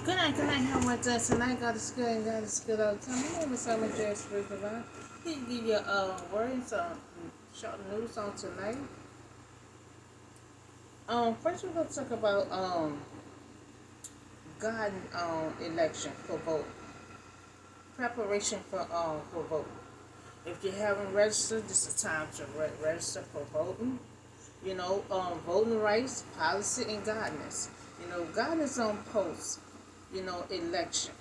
Good night, how much tonight? God is good and God is good all the time. My name is Simon J. Spirit Divine. He can give you words short news on tonight. First we're gonna talk about God election for vote. Preparation for vote. If you haven't registered, this is time to register for voting. Voting rights, policy, and guidance. Guidance on post. Election.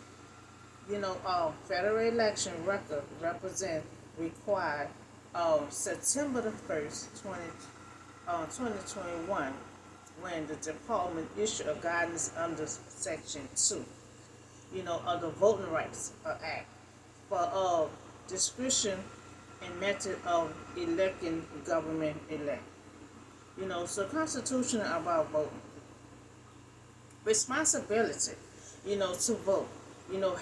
Federal election record represent required September the 1st, 2021, when the department issued a guidance under Section 2, of the Voting Rights Act for discretion and method of electing government elect. So Constitution about voting. Responsibility, to vote,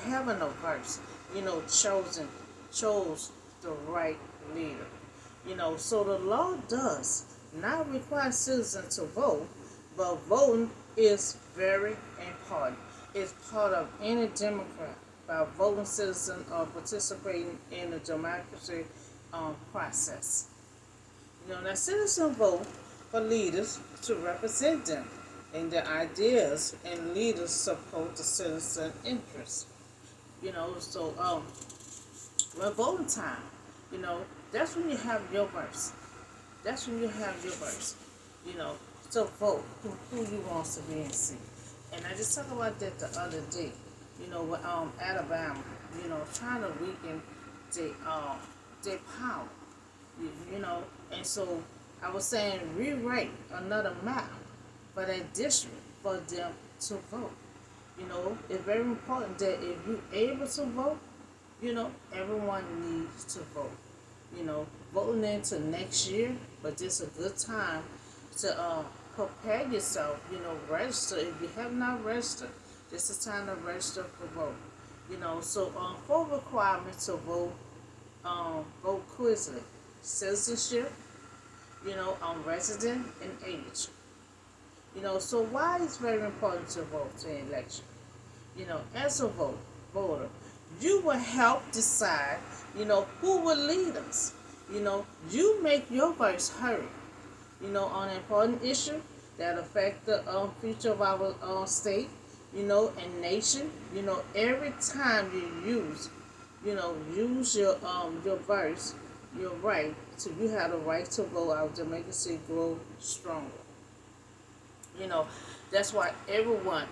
having a voice, chose the right leader. So the law does not require citizens to vote, but voting is very important. It's part of any Democrat by voting citizens or participating in the democracy process. Now citizens vote for leaders to represent them, and their ideas and leaders support the citizen interest. So when voting time, you know, that's when you have your voice. That's when you have your voice. You know, so vote who you want to be in seat. And I just talked about that the other day. With Alabama, trying to weaken their power. And so I was saying rewrite another map for that district for them to vote. It's very important that if you're able to vote, everyone needs to vote. Voting into next year, but this is a good time to prepare yourself. Register if you have not registered. This is time to register for vote. So for requirements to vote, vote quickly, citizenship, resident and age. So why it's very important to vote in election? As a voter, you will help decide, who will lead us. You make your voice heard, on important issue that affect the future of our state, and nation. Every time use your voice, your right to you have the right to vote out to make it grow stronger. You know, that's why everyone,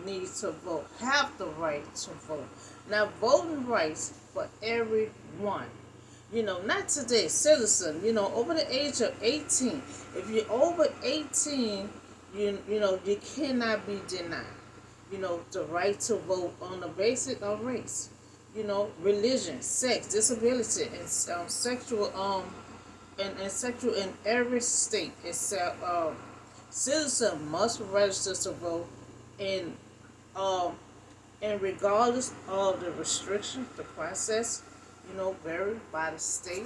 needs to vote, have the right to vote. Now, voting rights for everyone. Not today, citizen, over the age of 18. If you're over 18, you cannot be denied, the right to vote on the basis of race, religion, sex, disability, and sexual in every state except citizen must register to vote in um and regardless of the restriction, the process, varied by the state.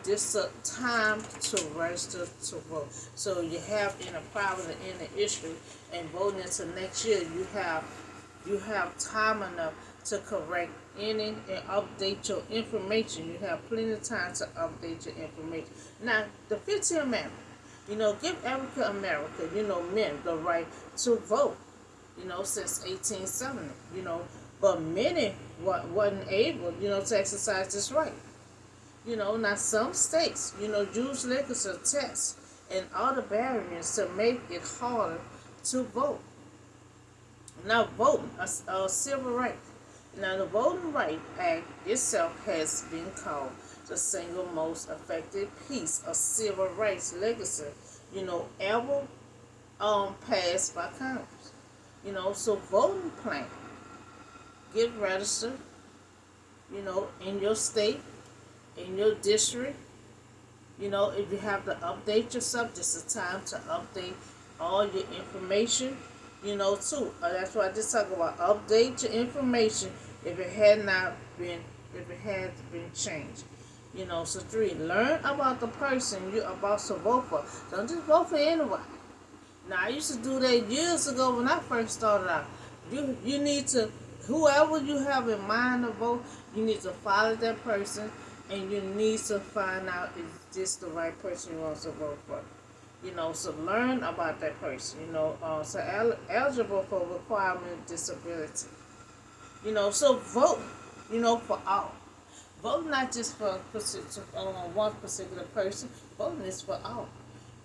This is a time to register to vote. So you have in a private and in the issue and voting into next year, you have time enough to correct any and update your information. You have plenty of time to update your information. Now, the 15th Amendment, give African America, men the right to vote, since 1870, but many wasn't able, to exercise this right. Now some states, use legal tests and other barriers to make it harder to vote. Now voting, a civil right. Now the Voting Rights Act itself has been called the single most effective piece of civil rights legislation, ever passed by Congress. So voting plan, get registered, in your state, in your district. If you have to update yourself, this is time to update all your information, too. That's why I just talk about update your information if it had been changed. So 3, learn about the person you're about to vote for. Don't just vote for anybody. Now, I used to do that years ago when I first started out. You need to, whoever you have in mind to vote, you need to follow that person, and you need to find out if this the right person you want to vote for. So learn about that person. So eligible for requirement disability. So vote. For all. Vote not just for one particular person. Voting is for all.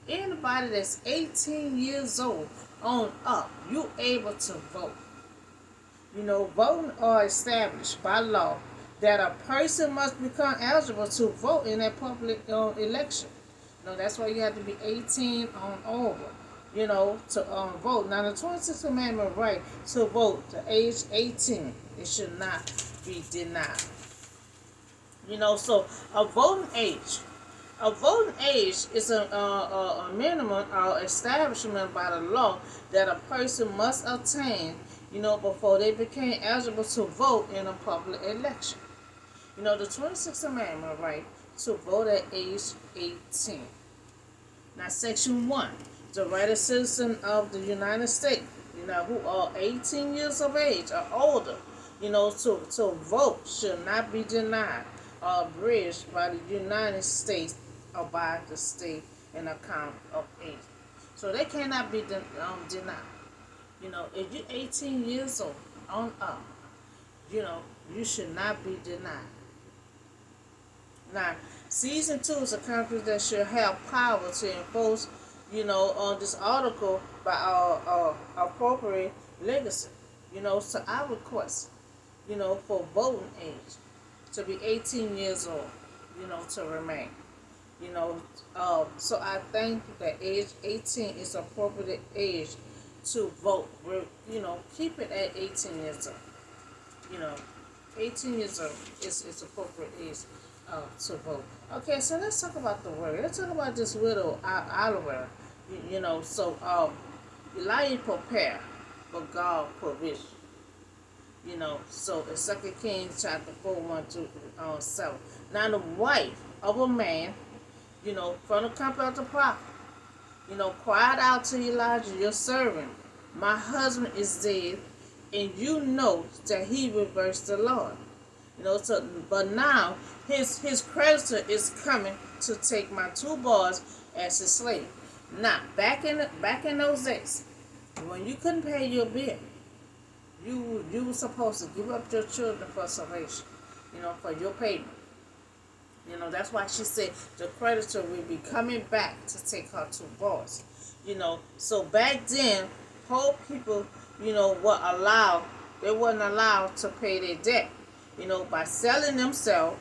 Anybody that's 18 years old on up, you able to vote. Voting are established by law that a person must become eligible to vote in a public election. That's why you have to be 18 on over, to vote. Now, the 26th Amendment right to vote to age 18, it should not be denied. So a voting age. A voting age is a minimum or establishment by the law that a person must attain, before they became eligible to vote in a public election. The 26th Amendment right to vote at age 18. Now, Section 1, the right of citizen of the United States, who are 18 years of age or older, to vote should not be denied or abridged by the United States or by the state in account of age. So they cannot be denied. If you're 18 years old on up, you should not be denied. Now, Season 2 is a country that should have power to enforce, on this article by our appropriate legacy. So I request, for voting age to be 18 years old, to remain. So I think that age 18 is appropriate age to vote. Keep it at 18 years old. You know, 18 years old is appropriate age to vote. Okay, so let's talk about the word. Let's talk about this widow, Oliver. Elijah prepared, but God provision. So in 2 Kings chapter 4, 1 to 7. Now the wife of a man, from the company of the prophet, cried out to Elijah, your servant, my husband is dead, and you know that he reversed the Lord. But now his creditor is coming to take my two boys as his slave. Now, back in those days, when you couldn't pay your bill, you were supposed to give up your children for salvation, for your payment. That's why she said the creditor will be coming back to take her two boys. So back then, poor people, they weren't allowed to pay their debt, by selling themselves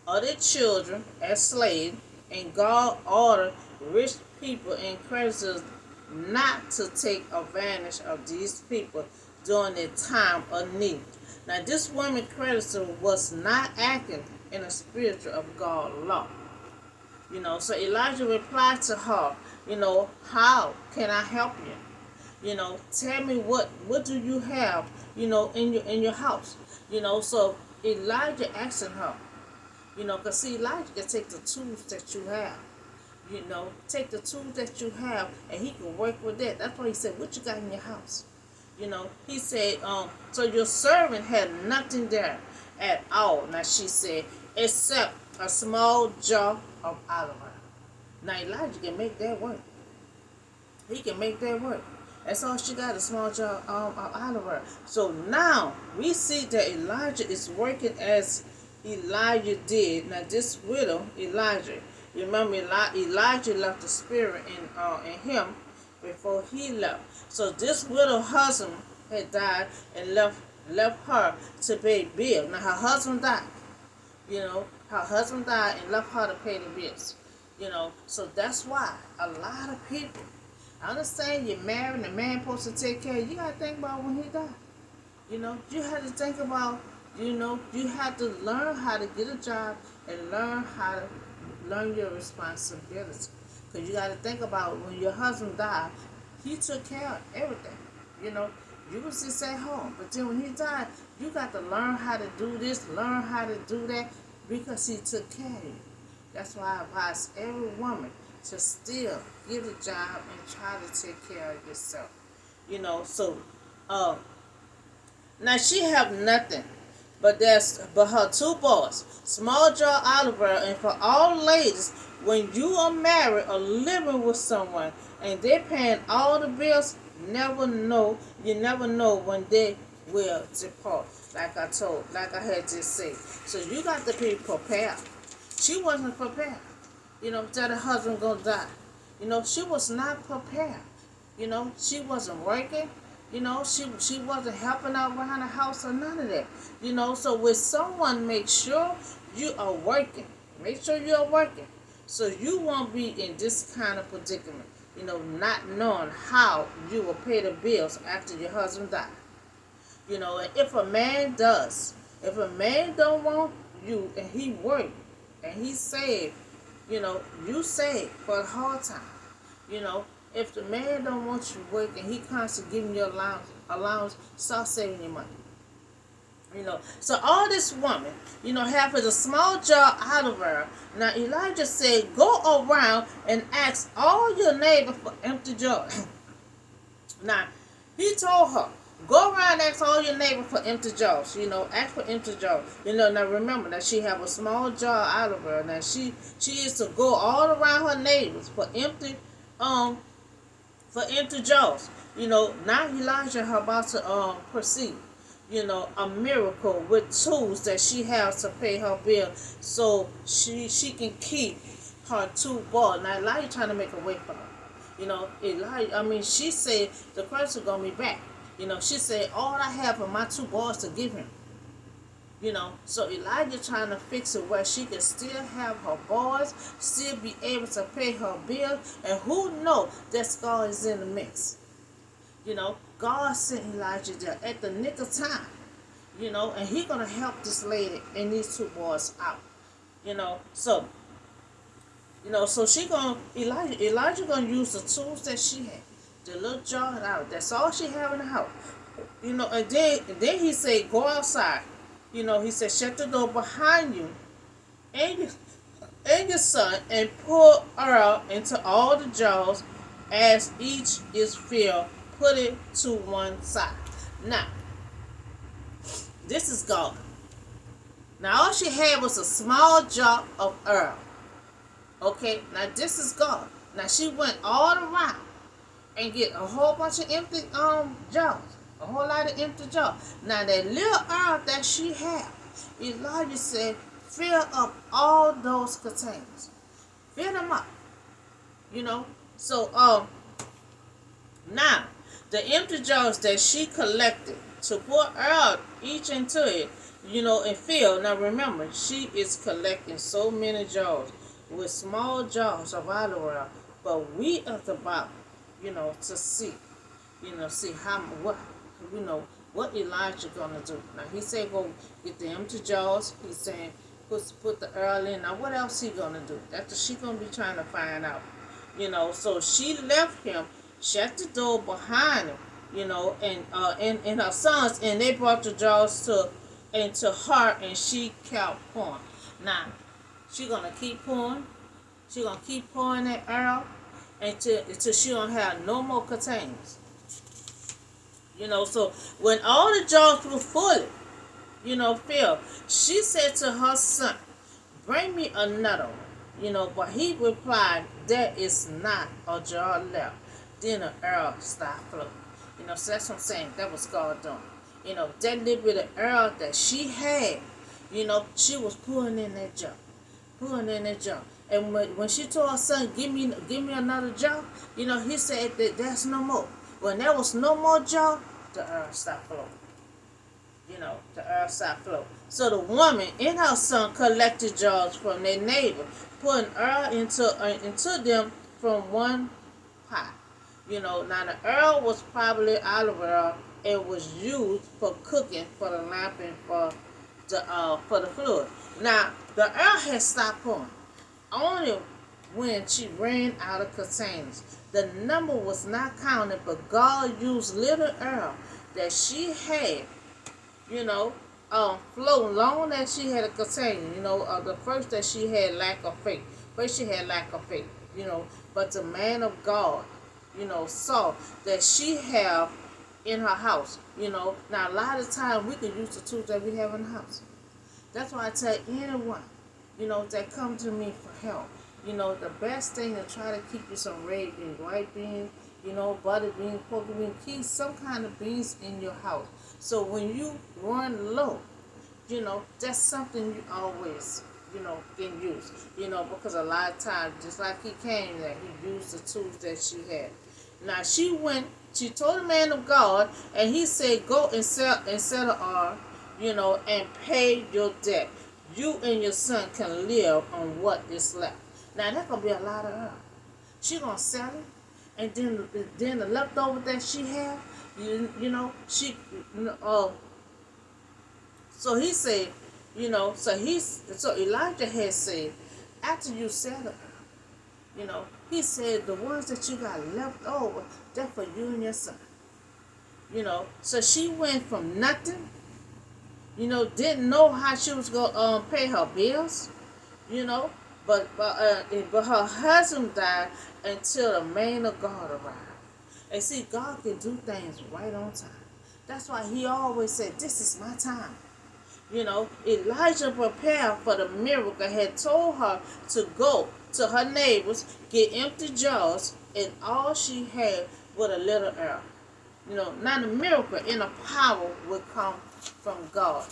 or their children as slaves, and God ordered rich people and creditors not to take advantage of these people during their time of need. Now, this woman creditor was not acting in a spiritual of God law. So Elijah replied to her, how can I help you? Tell me what do you have, in your house. So Elijah asking her, because see, Elijah can take the tools that you have. Take the tools that you have, and he can work with that. That's why he said, what you got in your house? He said, so your servant had nothing there at all. Now she said, except a small jar of olive oil. Now Elijah can make that work. He can make that work. That's all she got, a small jar of olive oil. So now we see that Elijah is working as Elijah did. Now this widow, Elijah, you remember Elijah left the spirit in him before he left. So this widow husband had died and left her to pay bills. Now her husband died. Her husband died and left her to pay the bills. So that's why a lot of people, I understand you're married and the man supposed to take care of you. You gotta think about when he died. You have to think about, you have to learn how to get a job and learn your responsibility. Because you got to think about when your husband died, he took care of everything. You was just at home. But then when he died, you got to learn how to do this, learn how to do that, because he took care of you. That's why I advise every woman to still get a job and try to take care of yourself. So Now she have nothing, but her two boys, Small Jaw Oliver, and for all ladies, when you are married or living with someone and they're paying all the bills, you never know when they will depart. Like I had just said. So you got to be prepared. She wasn't prepared, that her husband gonna die. She was not prepared. She wasn't working. She wasn't helping out around the house or none of that. So with someone, make sure you are working. Make sure you are working. So you won't be in this kind of predicament. Not knowing how you will pay the bills after your husband died. And if a man don't want you and he work and he saved, you save for a hard time. You know, if the man don't want you to work and he constantly giving you allowance, start saving your money. So all this woman, having a small job out of her. Now Elijah said, go around and ask all your neighbors for empty jars. Now, he told her, go around and ask all your neighbors for empty jars. Ask for empty jars. Now remember that she have a small jar out of her. Now she is to go all around her neighbors um for empty jars. Now Elijah her about to proceed. A miracle with tools that she has to pay her bill, so she can keep her two boys. Now Elijah trying to make a way for her. She said the person gonna be back. She said all I have are my two boys to give him. So Elijah trying to fix it where she can still have her boys, still be able to pay her bill, and who know that God is in the mix. God sent Elijah there at the nick of time. And he gonna help this lady and these two boys out. So so Elijah gonna use the tools that she had, the little jar out. That's all she have in the house. And then he said, go outside. He said, shut the door behind you and your son, and pour oil into all the jars as each is filled. Put it to one side. Now, this is God. Now, all she had was a small jar of oil. Okay, now this is God. Now she went all around and get a whole bunch of empty jars, a whole lot of empty jars. Now that little oil that she had, Elijah said, fill up all those containers, fill them up. So now the empty jars that she collected to pour out each into it, and fill. Now remember, she is collecting so many jars with small jars of olive oil, but we are about, to see, see what Elijah gonna do. Now he said go get the empty jars. He's saying put the oil in. Now what else he gonna do? That's what she gonna be trying to find out. So she left him, shut the door behind him, and her sons, and they brought the jars into her, and she kept pouring. Now she gonna keep pouring. She gonna keep pouring that oil until she don't have no more containers. So when all the jars were fully, filled, she said to her son, bring me another one. But he replied, there is not a jar left. Then the oil stopped flowing. So that's what I'm saying. That was God doing. That little bit of oil that she had, she was pouring in that jar. Pouring in that jar. And when she told her son, give me another jar, he said that there's no more. When there was no more jar, the oil stopped flowing. The oil stopped flowing. So the woman and her son collected jars from their neighbor, putting oil into them from one pot. Now the oil was probably olive oil. It was used for cooking, for the lamp, and for the fluid. Now the oil had stopped pouring only when she ran out of containers. The number was not counted, but God used little oil that she had, flow long as she had a container. The first that she had lack of faith. First she had lack of faith, but the man of God, saw that she have in her house. Now a lot of times we can use the tools that we have in the house. That's why I tell anyone, that come to me for help. The best thing to try to keep you some red beans, white beans, butter beans, pork beans, keep some kind of beans in your house. So when you run low, that's something you always, can use. Because a lot of times, just like he came there, he used the tools that she had. Now she told the man of God, and he said, go and settle her, and pay your debt. You and your son can live on what is left. Now that's gonna be a lot of her. She gonna sell it, and then the leftover that she had, she, so he said, so Elijah had said, after you settle her, he said the ones that you got left over, that's for you and your son. So she went from nothing, didn't know how she was gonna pay her bills, you know, but her husband died until the man of God arrived. And see, God can do things right on time. That's why he always said, this is my time. Elijah prepared for the miracle, had told her to go to her neighbors, get empty jars, and all she had was a little air. Now the miracle and the power will come from God.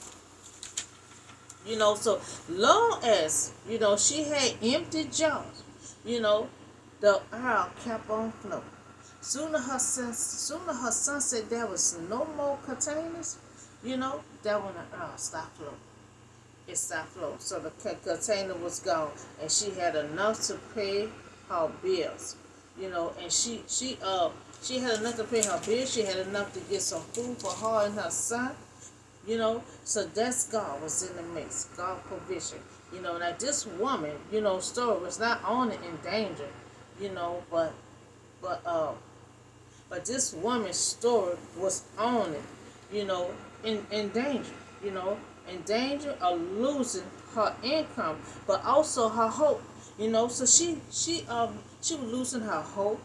So long as, she had empty jars, the oil kept on flowing. Sooner her son said there was no more containers, that when the oil stopped flowing. It stopped flowing. So the container was gone, and she had enough to pay her bills. And she had enough to pay her bills. She had enough to get some food for her and her son. So that's God was in the mix. God provision. Now this woman, story was not only in danger, but but uh but this woman's story was only, in danger, in danger of losing her income, but also her hope. So she was losing her hope,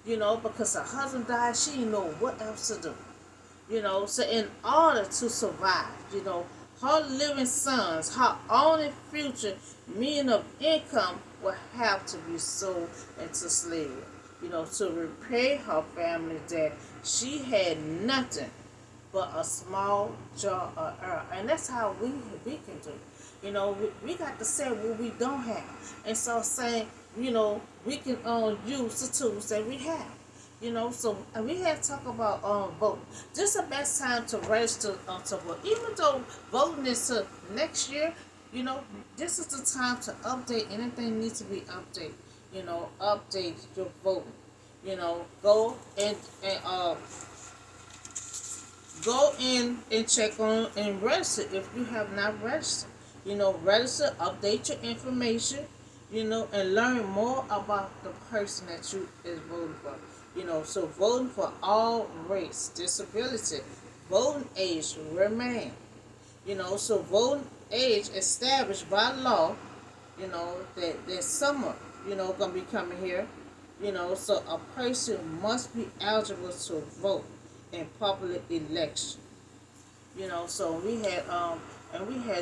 because her husband died. She didn't know what else to do. So in order to survive, her living sons, her only future mean of income will have to be sold into slavery, to repay her family debt. She had nothing but a small jar of oil. And that's how we can do. We got to say what we don't have. And so saying, we can use the tools that we have. So we had to talk about voting. This is the best time to register to vote. Even though voting is to next year, this is the time to update anything needs to be updated. Update your voting. Go go in and check on and register if you have not registered. Register, update your information, and learn more about the person that you is voting for. So voting for all race, disability, voting age remain. So voting age established by law, that summer, gonna be coming here. So a person must be eligible to vote in public election. So we had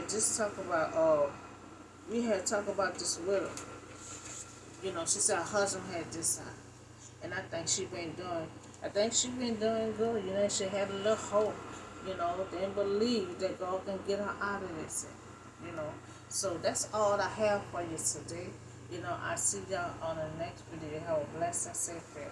just talk about this widow. She said her husband had this and I think she been doing good. She had a little hope, didn't believe that God can get her out of this. So that's all I have for you today. I see y'all on the next video. Have a blessed and safe day.